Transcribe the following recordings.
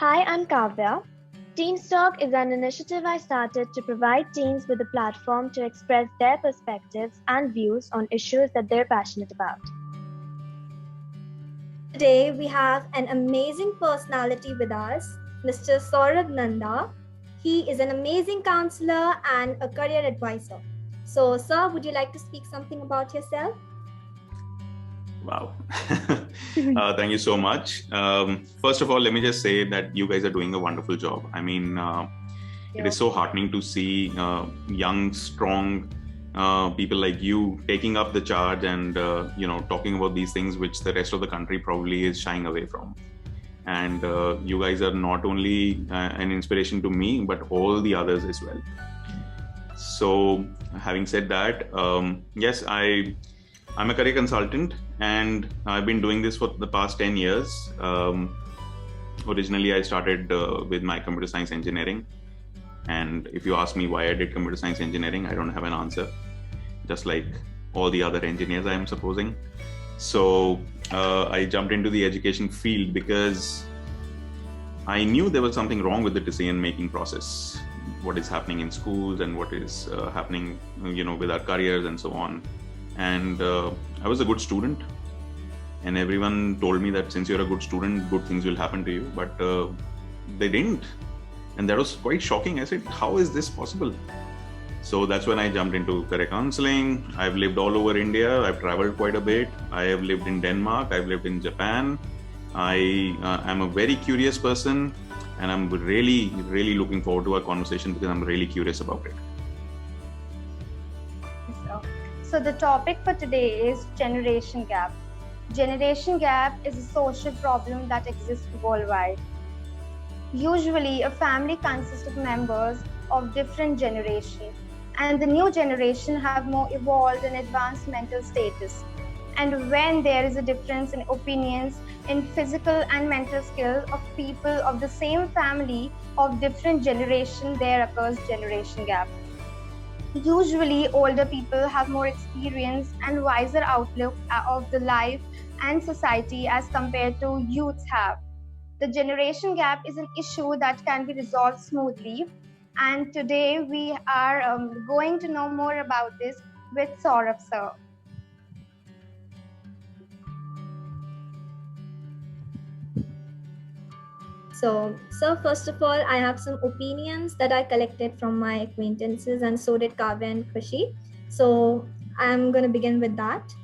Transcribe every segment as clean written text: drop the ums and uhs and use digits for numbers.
Hi, I'm Kavya. Teamstalk is an initiative I started to provide teens with a platform to express their perspectives and views on issues that they're passionate about. Today we have an amazing personality with us, Mr. Saurabh Nanda. He is an amazing counselor and a career advisor. So, sir, would you like to speak something about yourself? Wow. Thank you so much. First of all, let me just say that you guys are doing a wonderful job. I mean, it is so heartening to see young, strong people like you taking up the charge and, talking about these things which the rest of the country probably is shying away from. And you guys are not only an inspiration to me, but all the others as well. So having said that, yes, I'm a career consultant and I've been doing this for the past 10 years. Originally, I started with my computer science engineering. And if you ask me why I did computer science engineering, I don't have an answer, just like all the other engineers, I am supposing. So I jumped into the education field because I knew there was something wrong with the decision-making process, what is happening in schools and what is happening, with our careers and so on. And I was a good student, and everyone told me that since you're a good student, good things will happen to you, but they didn't. And that was quite shocking. I said, how is this possible? So that's when I jumped into career counseling. I've lived all over India. I've traveled quite a bit. I have lived in Denmark. I've lived in Japan. I am a very curious person, and I'm really, really looking forward to our conversation because I'm really curious about it. So the topic for today is generation gap. Generation gap is a social problem that exists worldwide. Usually, a family consists of members of different generations, and the new generation have more evolved and advanced mental status. And when there is a difference in opinions, in physical and mental skills of people of the same family of different generation, there occurs generation gap. Usually, older people have more experience and wiser outlook of the life and society as compared to youths have. The generation gap is an issue that can be resolved smoothly, and today we are going to know more about this with Saurabh sir. So, sir, first of all, I have some opinions that I collected from my acquaintances, and so did Kavya and Khushi. So, I'm going to begin with that.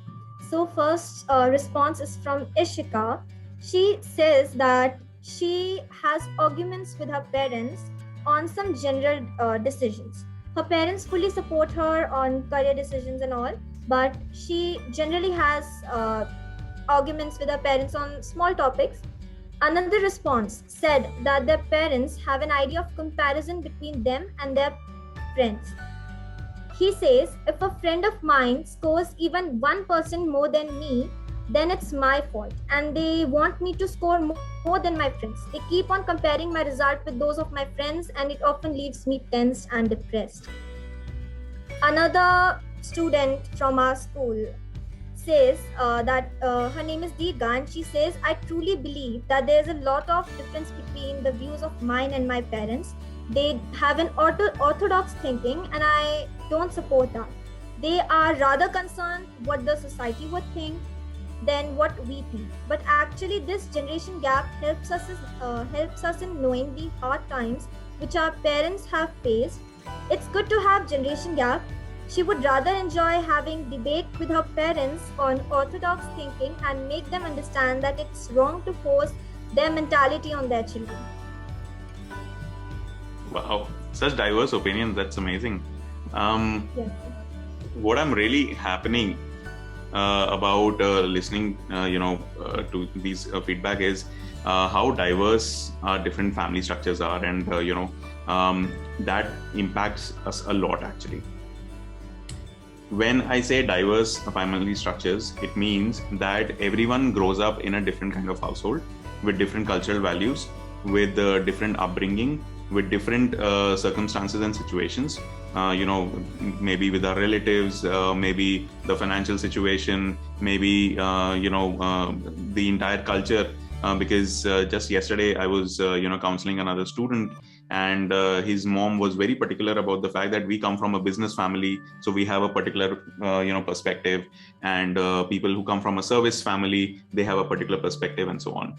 So, first response is from Ishika. She says that she has arguments with her parents on some general decisions. Her parents fully support her on career decisions and all, but she generally has arguments with her parents on small topics. Another response said that their parents have an idea of comparison between them and their friends. He says, if a friend of mine scores even 1% more than me, then it's my fault, and they want me to score more than my friends. They keep on comparing my result with those of my friends, and it often leaves me tense and depressed. Another student from our school says that her name is Deega, and she says, I truly believe that there's a lot of difference between the views of mine and my parents. They have an orthodox thinking, and I don't support that. They are rather concerned what the society would think than what we think. But actually, this generation gap helps us in knowing the hard times which our parents have faced. It's good to have generation gap. She would rather enjoy having debate with her parents on orthodox thinking and make them understand that it's wrong to force their mentality on their children. Wow, such diverse opinions. That's amazing. Yes. What I'm really happening about listening, to these feedback is how diverse our different family structures are, and that impacts us a lot actually. When I say diverse family structures, it means that everyone grows up in a different kind of household with different cultural values, with different upbringing, with different circumstances and situations. Maybe with our relatives, maybe the financial situation, maybe the entire culture because just yesterday I was counseling another student, and his mom was very particular about the fact that we come from a business family, so we have a particular perspective, and people who come from a service family, they have a particular perspective, and so on.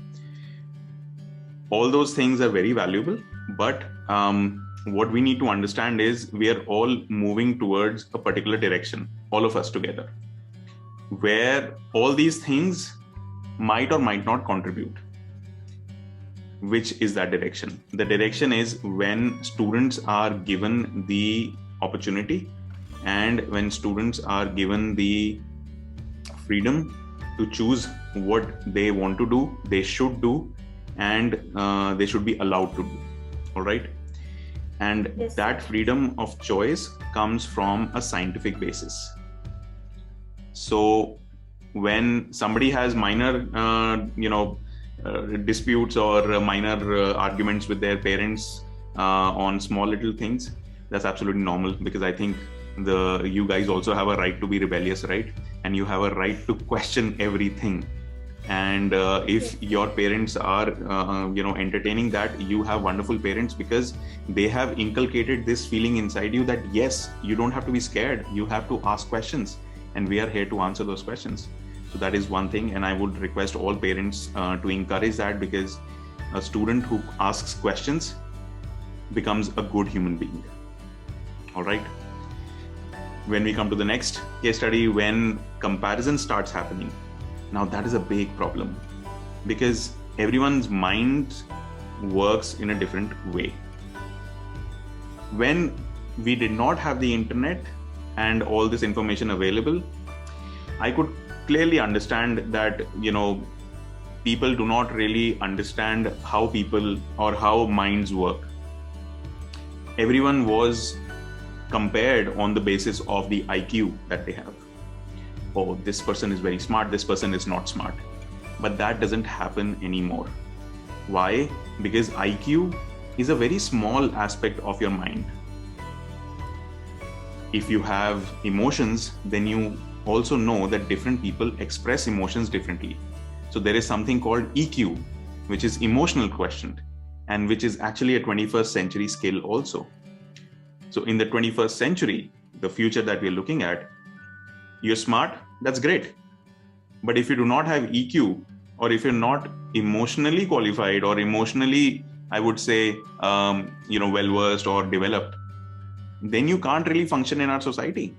All those things are very valuable, but what we need to understand is we are all moving towards a particular direction, all of us together, where all these things might or might not contribute. Which is that direction? The direction is when students are given the opportunity and when students are given the freedom to choose what they want to do, they should do, and they should be allowed to do. All right. And Yes. that freedom of choice comes from a scientific basis. So when somebody has minor, disputes or minor arguments with their parents on small little things, that's absolutely normal, because I think you guys also have a right to be rebellious, right? And you have a right to question everything. And if your parents are entertaining that, you have wonderful parents, because they have inculcated this feeling inside you that yes, you don't have to be scared, you have to ask questions, and we are here to answer those questions. So that is one thing, and I would request all parents to encourage that, because a student who asks questions becomes a good human being. All right. When we come to the next case study, when comparison starts happening, now that is a big problem, because everyone's mind works in a different way. When we did not have the internet and all this information available, I could clearly understand that, people do not really understand how people or how minds work. Everyone was compared on the basis of the IQ that they have. Oh, this person is very smart, this person is not smart. But that doesn't happen anymore. Why? Because IQ is a very small aspect of your mind. If you have emotions, then you also know that different people express emotions differently. So there is something called EQ, which is emotional quotient, and which is actually a 21st century skill also. So in the 21st century, the future that we're looking at, you're smart, that's great. But if you do not have EQ, or if you're not emotionally qualified or emotionally, I would say, well-versed or developed, then you can't really function in our society.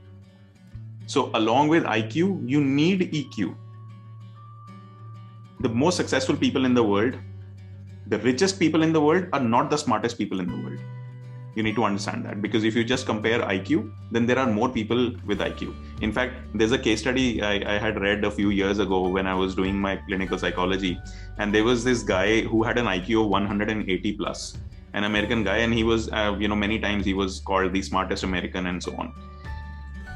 So along with IQ, you need EQ. The most successful people in the world, the richest people in the world are not the smartest people in the world. You need to understand that, because if you just compare IQ, then there are more people with IQ. In fact, there's a case study I had read a few years ago when I was doing my clinical psychology, and there was this guy who had an IQ of 180 plus, an American guy, and he was, many times he was called the smartest American and so on.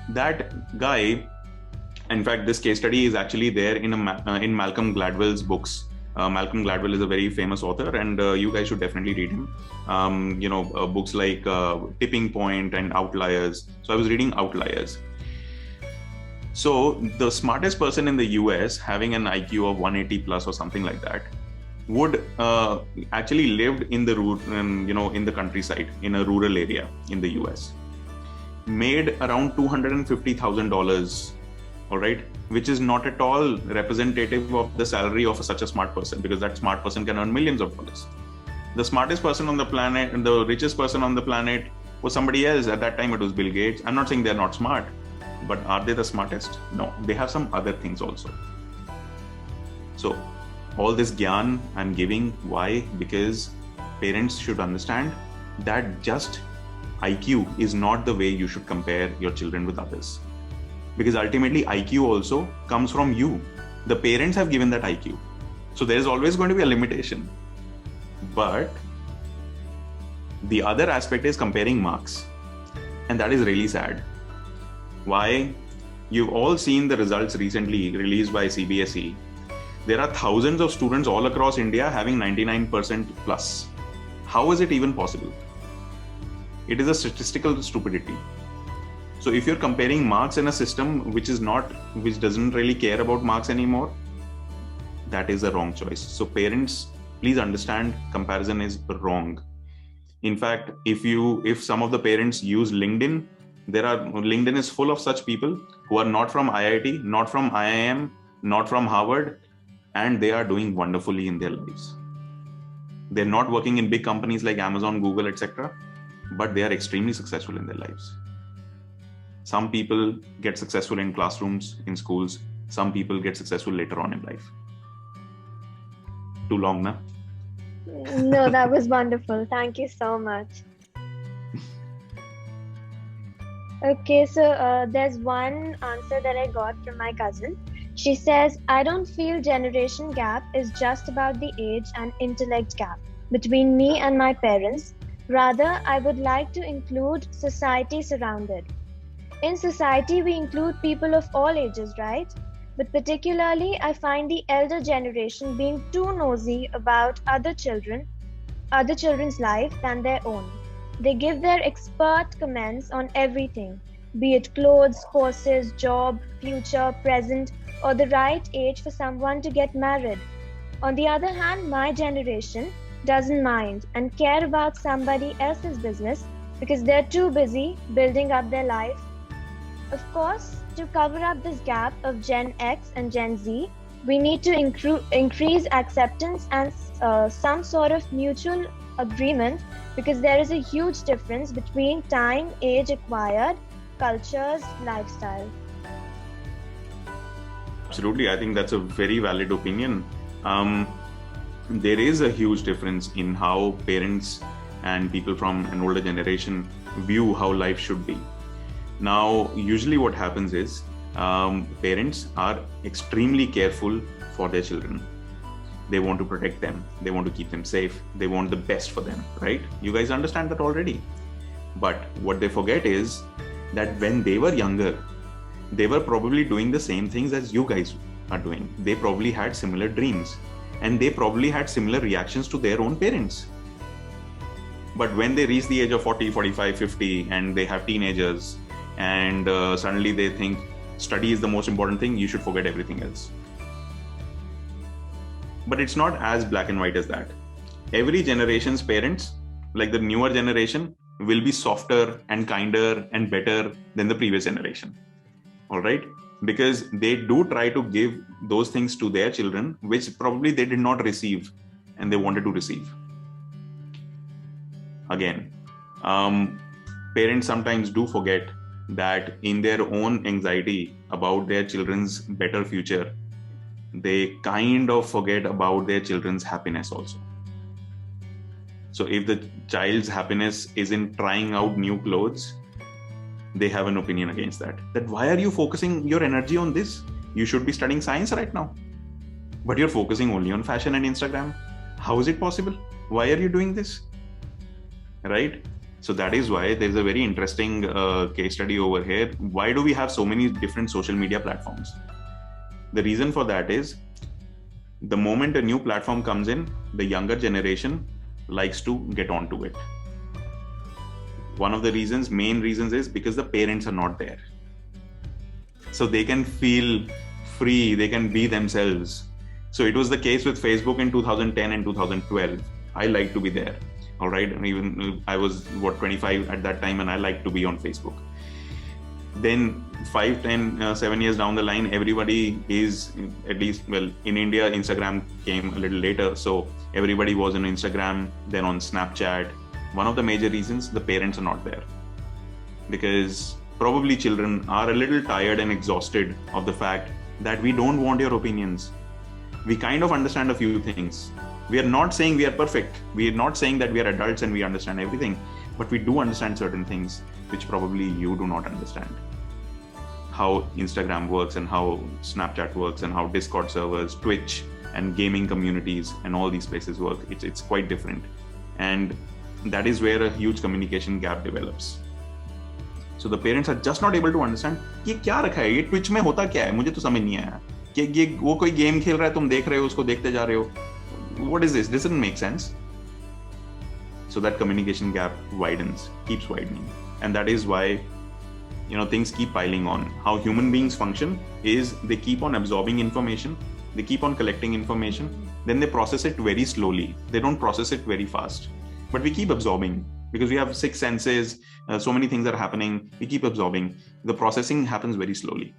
That guy, in fact, this case study is actually there in Malcolm Gladwell's books. Malcolm Gladwell is a very famous author, and you guys should definitely read him. Books like Tipping Point and Outliers. So I was reading Outliers. So the smartest person in the US, having an IQ of 180 plus or something like that, would actually lived in the in the countryside, in a rural area in the US, made around $250,000. All right, which is not at all representative of the salary of such a smart person, because that smart person can earn millions of dollars. The smartest person on the planet and the richest person on the planet was somebody else. At that time, it was Bill Gates. I'm not saying they're not smart, but are they the smartest? No, they have some other things also. So all this gyan I'm giving, why? Because parents should understand that just IQ is not the way you should compare your children with others. Because ultimately IQ also comes from you. The parents have given that IQ. So there is always going to be a limitation. But the other aspect is comparing marks. And that is really sad. Why? You've all seen the results recently released by CBSE. There are thousands of students all across India having 99% plus. How is it even possible? It is a statistical stupidity. So if you're comparing marks in a system which doesn't really care about marks anymore, that is a wrong choice. So parents, please understand, comparison is wrong. In fact, if some of the parents use LinkedIn, LinkedIn is full of such people who are not from IIT, not from IIM, not from Harvard, and they are doing wonderfully in their lives. They're not working in big companies like Amazon, Google, etc., but they are extremely successful in their lives. Some people get successful in classrooms, in schools. Some people get successful later on in life. Too long, na? No, that was wonderful. Thank you so much. Okay, so there's one answer that I got from my cousin. She says, I don't feel generation gap is just about the age and intellect gap between me and my parents. Rather, I would like to include society surrounded. In society, we include people of all ages, right? But particularly, I find the elder generation being too nosy about other children's life than their own. They give their expert comments on everything, be it clothes, courses, job, future, present, or the right age for someone to get married. On the other hand, my generation doesn't mind and care about somebody else's business because they're too busy building up their life. Of course, to cover up this gap of Gen X and Gen Z, we need to increase acceptance and some sort of mutual agreement, because there is a huge difference between time, age acquired, cultures, lifestyle. Absolutely. I think that's a very valid opinion. There is a huge difference in how parents and people from an older generation view how life should be. Now, usually what happens is parents are extremely careful for their children. They want to protect them. They want to keep them safe. They want the best for them, right? You guys understand that already. But what they forget is that when they were younger, they were probably doing the same things as you guys are doing. They probably had similar dreams and they probably had similar reactions to their own parents. But when they reach the age of 40, 45, 50 and they have teenagers and suddenly they think study is the most important thing, you should forget everything else. But it's not as black and white as that. Every generation's parents, like the newer generation, will be softer and kinder and better than the previous generation. All right? Because they do try to give those things to their children, which probably they did not receive and they wanted to receive. Again, parents sometimes do forget that in their own anxiety about their children's better future, they kind of forget about their children's happiness also. So if the child's happiness is in trying out new clothes, they have an opinion against that. That why are you focusing your energy on this? You should be studying science right now. But you're focusing only on fashion and Instagram. How is it possible? Why are you doing this? Right? So that is why there's a very interesting case study over here. Why do we have so many different social media platforms? The reason for that is the moment a new platform comes in, the younger generation likes to get onto it. One of the main reasons is because the parents are not there. So they can feel free, they can be themselves. So it was the case with Facebook in 2010 and 2012. I like to be there. All right. And even I was 25 at that time and I like to be on Facebook. Then 5, 10, 7 years down the line, everybody is at least, well, in India, Instagram came a little later. So everybody was on Instagram, then on Snapchat. One of the major reasons, the parents are not there. Because probably children are a little tired and exhausted of the fact that we don't want your opinions. We kind of understand a few things. We are not saying we are perfect. We are not saying that we are adults and we understand everything, but we do understand certain things which probably you do not understand. How Instagram works and how Snapchat works and how Discord servers, Twitch and gaming communities and all these places work. It's quite different. And that is where a huge communication gap develops. So the parents are just not able to understand ये क्या रखा है, ये Twitch में होता क्या है, मुझे तो समझ नहीं आया कि ये वो कोई गेम खेल रहा है, तुम देख रहे हो, उसको देखते जा रहे हो. What is this? This doesn't make sense. So that communication gap widens, keeps widening. And that is why, things keep piling on. How human beings function is they keep on absorbing information They keep on collecting information, then they process it very slowly. They don't process it very fast. But we keep absorbing because we have 6 senses, so many things are happening. We keep absorbing. The processing happens very slowly.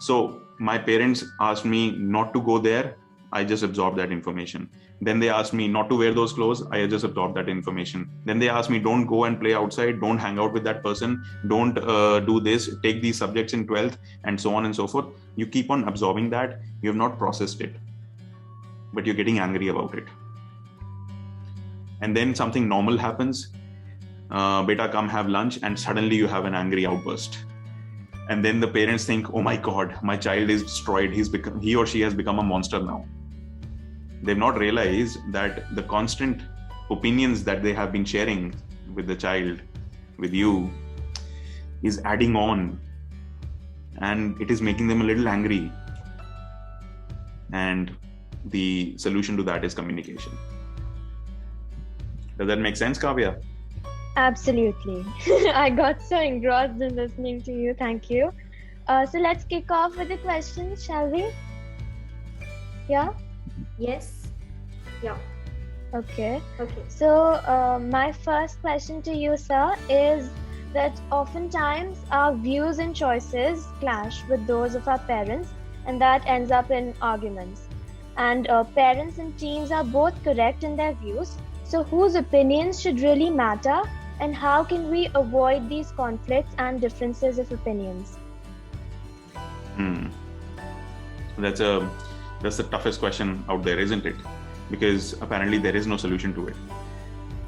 So my parents asked me not to go there. I just absorbed that information. Then they asked me not to wear those clothes. I just absorbed that information. Then they asked me, don't go and play outside. Don't hang out with that person. Don't do this. Take these subjects in 12th and so on and so forth. You keep on absorbing that. You have not processed it, but you're getting angry about it. And then something normal happens. Beta, come have lunch. And suddenly you have an angry outburst. And then the parents think, oh my God, my child is destroyed. He or she has become a monster now. They've not realized that the constant opinions that they have been sharing with the child, with you, is adding on. And it is making them a little angry. And the solution to that is communication. Does that make sense, Kavya? Absolutely. I got so engrossed in listening to you. Thank you. So let's kick off with the questions, shall we? Yeah? Yes. Yeah. Okay. Okay. So my first question to you, sir, is that oftentimes our views and choices clash with those of our parents, and that ends up in arguments. And parents and teens are both correct in their views. So whose opinions should really matter, and how can we avoid these conflicts and differences of opinions? That's the toughest question out there, isn't it? Because apparently there is no solution to it.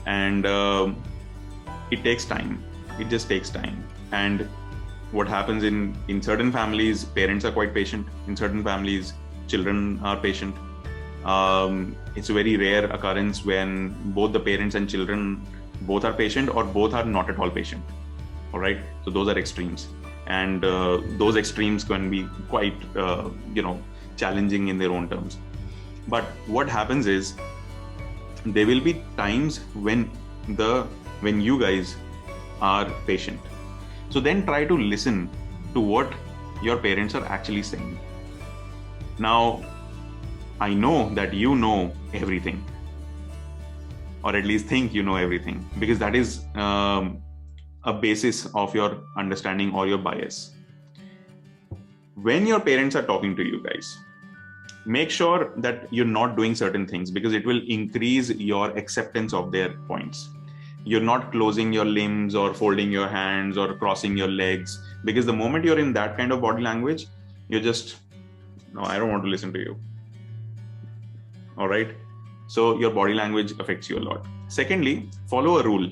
And it takes time. It just takes time. And what happens in certain families, parents are quite patient. In certain families, children are patient. It's a very rare occurrence when both the parents and children both are patient or both are not at all patient. All right. So those are extremes. And those extremes can be quite, challenging in their own terms. But what happens is there will be times when you guys are patient. So then try to listen to what your parents are actually saying. Now, I know that you know everything, or at least think you know everything, because that is a basis of your understanding or your bias. When your parents are talking to you guys, make sure that you're not doing certain things, because it will increase your acceptance of their points. You're not closing your limbs or folding your hands or crossing your legs, because the moment you're in that kind of body language, you're just, no, I don't want to listen to you. All right. So your body language affects you a lot. Secondly, follow a rule.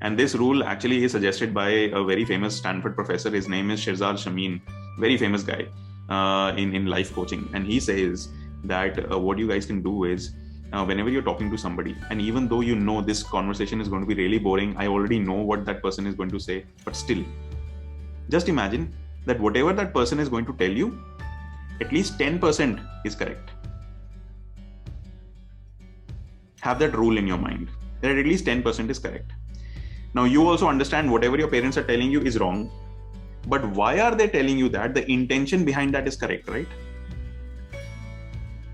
And this rule actually is suggested by a very famous Stanford professor. His name is Shirzad Chamine, very famous guy in life coaching. And he says that what you guys can do is, whenever you're talking to somebody, and even though you know this conversation is going to be really boring, I already know what that person is going to say, but still, just imagine that whatever that person is going to tell you, at least 10% is correct. Have that rule in your mind, that at least 10% is correct. Now, you also understand whatever your parents are telling you is wrong, but why are they telling you that? The intention behind that is correct, right?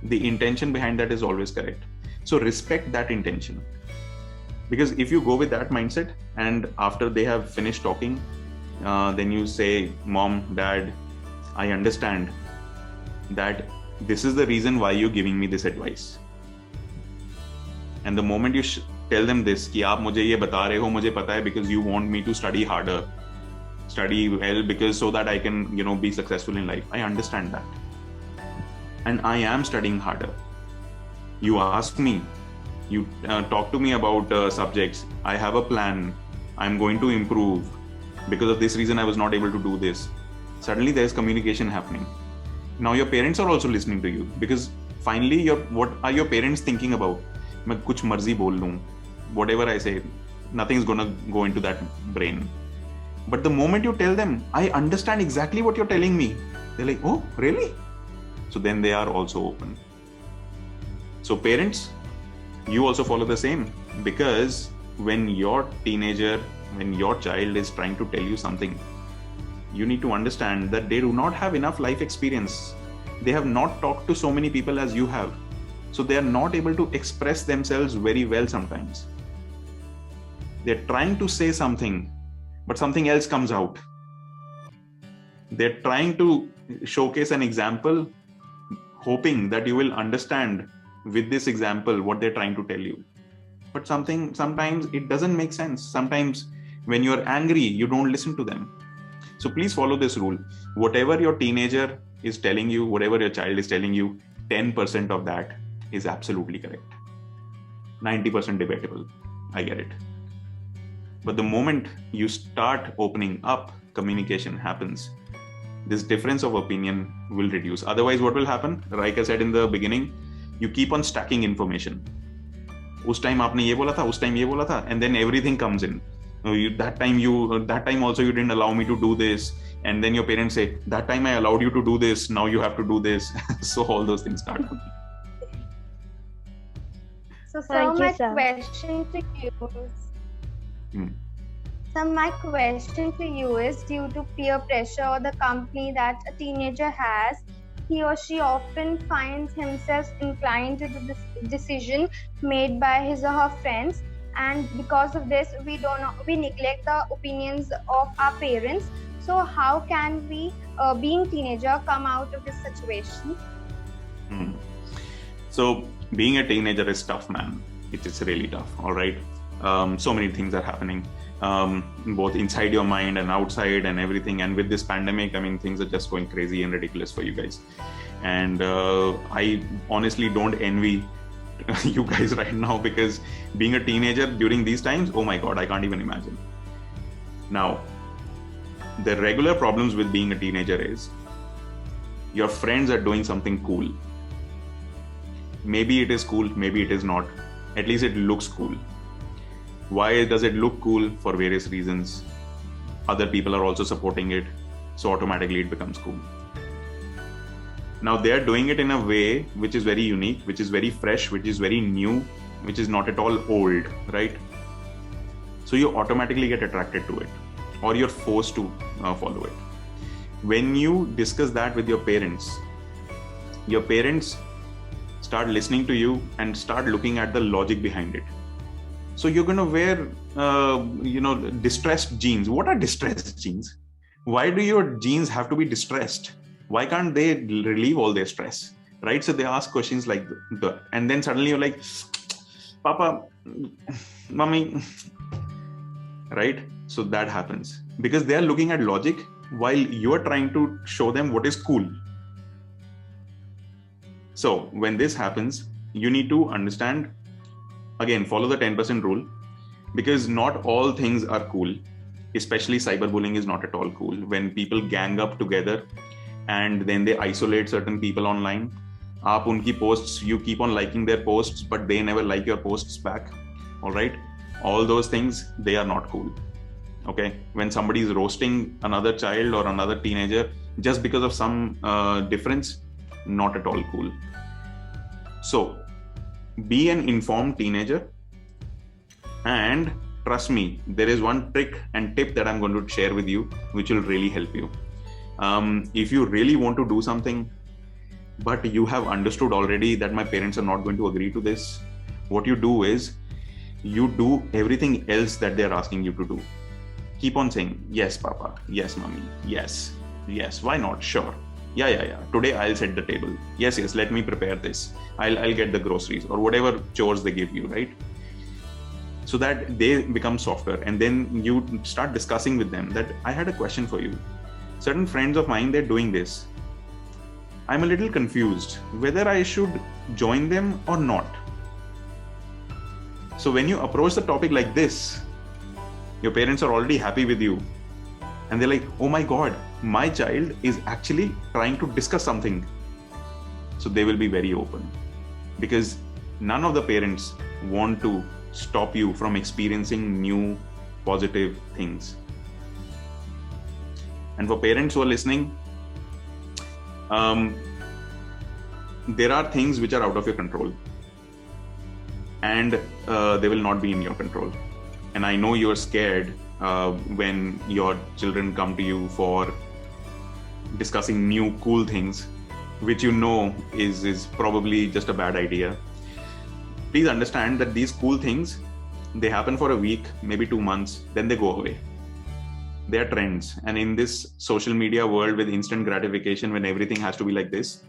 The intention behind that is always correct. So respect that intention. Because if you go with that mindset, and after they have finished talking, then you say, Mom, Dad, I understand that this is the reason why you're giving me this advice. And the moment you tell them this, कि आप मुझे ये बता रहे हो, मुझे पता है, because you want me to study harder, study well, because so that I can, be successful in life. I understand that. And I am studying harder. You ask me, you talk to me about subjects. I have a plan. I'm going to improve. Because of this reason, I was not able to do this. Suddenly there's communication happening. Now your parents are also listening to you, because finally, what are your parents thinking about? मैं कुछ मर्जी बोल लूं, whatever I say, nothing is gonna go into that brain. But the moment you tell them, I understand exactly what you're telling me, they're like, oh, really? So then they are also open. So parents, you also follow the same, because when your teenager, when your child is trying to tell you something, you need to understand that they do not have enough life experience. they have not talked to so many people as you have. So they are not able to express themselves very well sometimes. They're trying to say something, but something else comes out. They're trying to showcase an example, hoping that you will understand with this example what they're trying to tell you. But sometimes it doesn't make sense. Sometimes when you're angry, you don't listen to them. So please follow this rule. Whatever your teenager is telling you, whatever your child is telling you, 10% of that is absolutely correct. 90% debatable. I get it. But the moment you start opening up, communication happens. This difference of opinion will reduce. Otherwise, what will happen? Like I said in the beginning, you keep on stacking information. Us time aapne ye bola tha, us time ye bola tha, and then everything comes in. That time also you didn't allow me to do this, and then your parents say, that time I allowed you to do this, now you have to do this. So all those things start happening. So Thank you, my sir. question to you is, so my question to you is, due to peer pressure or the company that a teenager has, he or she often finds himself inclined to do this decision made by his or her friends, and because of this we neglect the opinions of our parents. So how can we, being teenager, come out of this situation? So being a teenager is tough, man. It is really tough. All right. So many things are happening, both inside your mind and outside and everything. And with this pandemic, I mean, things are just going crazy and ridiculous for you guys. And I honestly don't envy you guys right now, because being a teenager during these times, oh my God, I can't even imagine. Now, the regular problems with being a teenager is your friends are doing something cool. Maybe it is cool, maybe it is not. At least it looks cool. Why does it look cool? For various reasons. Other people are also supporting it, so automatically it becomes cool. Now they are doing it in a way which is very unique, which is very fresh, which is very new, which is not at all old, right? So you automatically get attracted to it, or you're forced to follow it. When you discuss that with your parents start listening to you and start looking at the logic behind it. So you're going to wear, distressed jeans. What are distressed jeans? Why do your jeans have to be distressed? Why can't they relieve all their stress? Right? So they ask questions like that. And then suddenly you're like, Papa, Mommy, right? So that happens because they are looking at logic while you're trying to show them what is cool. So when this happens, you need to understand, again, follow the 10% rule, because not all things are cool. Especially cyberbullying is not at all cool. When people gang up together and then they isolate certain people online, aap unki posts, you keep on liking their posts, but they never like your posts back. All right. All those things, they are not cool. Okay. When somebody is roasting another child or another teenager just because of some difference, not at all cool. So be an informed teenager, and trust me, there is one trick and tip that I'm going to share with you, which will really help you. If you really want to do something, but you have understood already that my parents are not going to agree to this, what you do is you do everything else that they're asking you to do. Keep on saying, yes, Papa, yes, Mommy, yes, why not? Sure. Yeah. Today I'll set the table. Yes, let me prepare this. I'll get the groceries or whatever chores they give you, right? So that they become softer. And then you start discussing with them that I had a question for you. Certain friends of mine, they're doing this. I'm a little confused whether I should join them or not. So when you approach the topic like this, your parents are already happy with you. And they're like, oh my God, my child is actually trying to discuss something. So they will be very open, because none of the parents want to stop you from experiencing new positive things. And for parents who are listening, there are things which are out of your control, and they will not be in your control. And I know you're scared when your children come to you for discussing new cool things, which you know is probably just a bad idea. Please understand that these cool things, they happen for a week, maybe 2 months, then they go away. They are trends. And in this social media world with instant gratification, when everything has to be like this,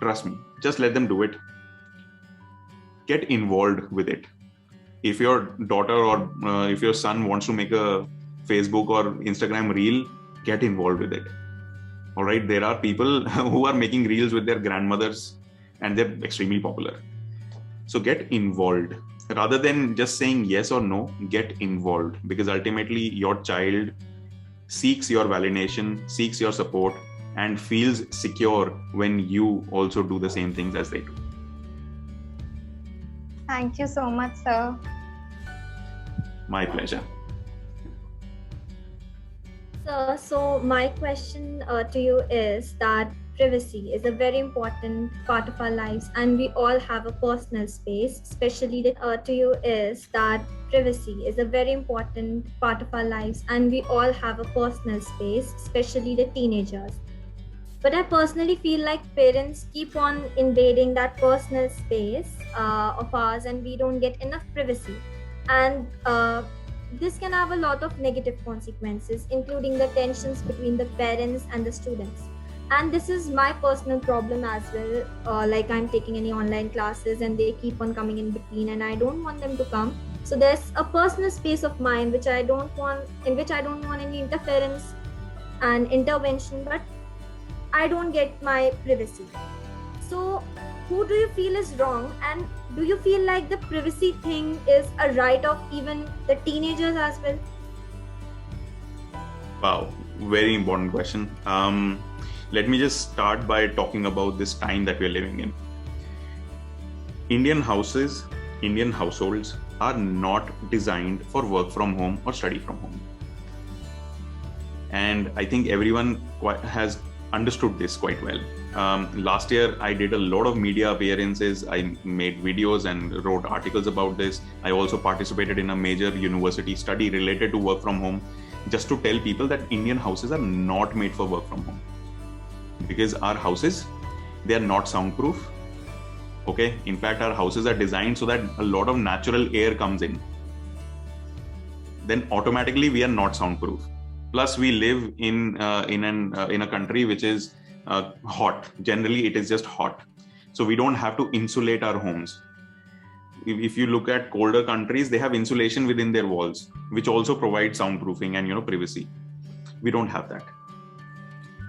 trust me, just let them do it. Get involved with it. If your daughter or if your son wants to make a Facebook or Instagram reel, get involved with it. All right, there are people who are making reels with their grandmothers and they're extremely popular. So get involved. Rather than just saying yes or no, get involved, because ultimately your child seeks your validation, seeks your support, and feels secure when you also do the same things as they do. Thank you so much, sir. My pleasure. So my question to you is that privacy is a very important part of our lives, and we all have a personal space. Especially to you is that privacy is a very important part of our lives, and we all have a personal space, especially the teenagers. But I personally feel like parents keep on invading that personal space of ours, and we don't get enough privacy. And this can have a lot of negative consequences, including the tensions between the parents and the students. And this is my personal problem as well. Like I'm taking any online classes and they keep on coming in between, and I don't want them to come. So there's a personal space of mine in which I don't want any interference and intervention, but I don't get my privacy. So who do you feel is wrong, and do you feel like the privacy thing is a right of even the teenagers as well? Wow, very important question. Let me just start by talking about this time that we're living in. Indian houses, Indian households are not designed for work from home or study from home. And I think everyone has understood this quite well. Last year, I did a lot of media appearances. I made videos and wrote articles about this. I also participated in a major university study related to work from home, just to tell people that Indian houses are not made for work from home. Because our houses, they are not soundproof. Okay. In fact, our houses are designed so that a lot of natural air comes in. Then automatically we are not soundproof. Plus, we live in a country which is hot. Generally, it is just hot. So we don't have to insulate our homes. If you look at colder countries, they have insulation within their walls, which also provides soundproofing and privacy. We don't have that.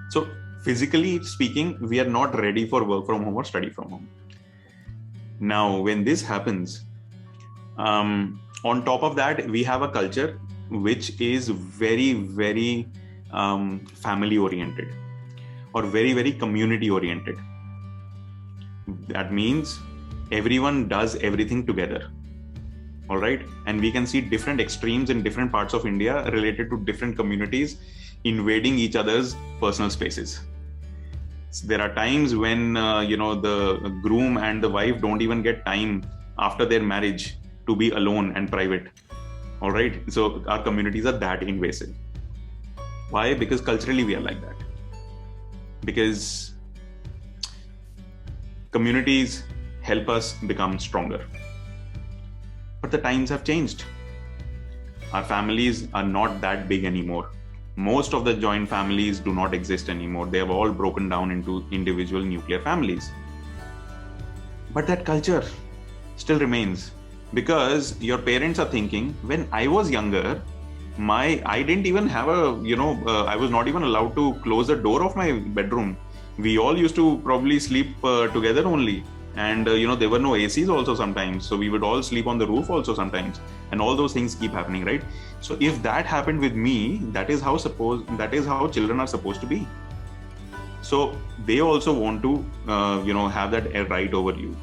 So physically speaking, we are not ready for work from home or study from home. Now, when this happens, on top of that, we have a culture which is very, very family oriented or very, very community oriented. That means everyone does everything together. All right. And we can see different extremes in different parts of India related to different communities invading each other's personal spaces. There are times when, the groom and the wife don't even get time after their marriage to be alone and private. All right. So our communities are that invasive. Why? Because culturally we are like that. Because communities help us become stronger. But the times have changed. Our families are not that big anymore. Most of the joint families do not exist anymore. They have all broken down into individual nuclear families. But that culture still remains, because your parents are thinking, when I was younger, I didn't even have I was not even allowed to close the door of my bedroom. We all used to probably sleep together only. And, there were no ACs also sometimes. So we would all sleep on the roof also sometimes. And all those things keep happening, right? So if that happened with me, that is how children are supposed to be. So they also want to, have that right over you.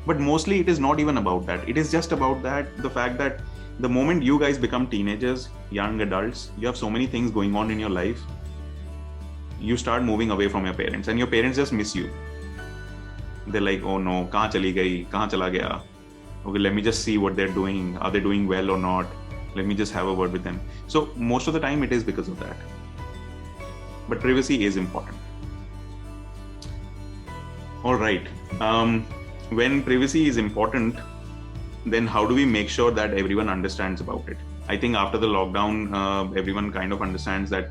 But mostly it is not even about that. It is just about the fact that the moment you guys become teenagers, young adults, you have so many things going on in your life. You start moving away from your parents, and your parents just miss you. They're like, oh no, kahan chali gayi, kahan chala gaya? Okay, let me just see what they're doing. Are they doing well or not? Let me just have a word with them. So most of the time it is because of that. But privacy is important. All right. When privacy is important, then how do we make sure that everyone understands about it? I think after the lockdown, everyone kind of understands that,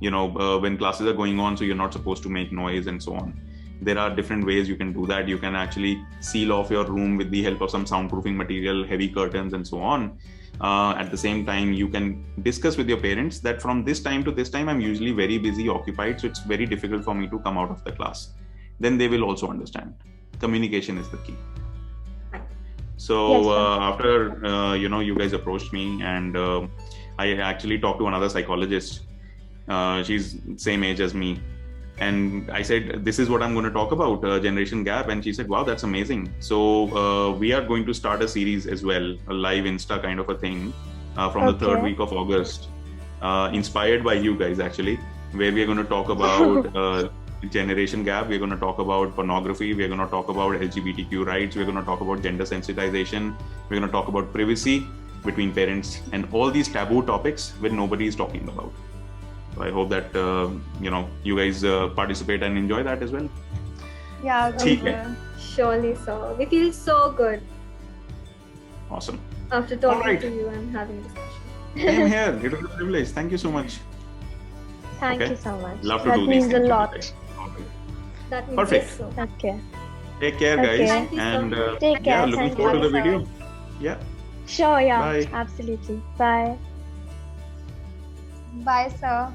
when classes are going on, so you're not supposed to make noise and so on. There are different ways you can do that. You can actually seal off your room with the help of some soundproofing material, heavy curtains, and so on. At the same time, you can discuss with your parents that from this time to this time, I'm usually very busy, occupied, so it's very difficult for me to come out of the class. Then they will also understand. Communication is the key. So Yes, after you guys approached me, and I actually talked to another psychologist. She's same age as me, and I said, this is what I'm going to talk about, generation gap. And she said, wow, that's amazing. So we are going to start a series as well, a live Insta kind of a thing from the third week of August, inspired by you guys actually, where we are going to talk about generation gap. We're going to talk about pornography. We're going to talk about LGBTQ rights. We're going to talk about gender sensitization. We're going to talk about privacy between parents and all these taboo topics where nobody is talking about. So I hope that you guys participate and enjoy that as well. Yeah, ठीक good. है. Surely so. We feel so good Awesome. after talking Alright. to you and having discussion. Same here. It was a privilege. Thank you so much. Thank Okay. you so much. Love to That do these means a things. lot. That means Perfect. yes, so. Okay. Take care, Okay. guys. Thank you so And much. Take care. yeah, looking Thank forward to you. the video. Yeah. Sure, yeah. Bye. Absolutely. Bye. Bye, sir.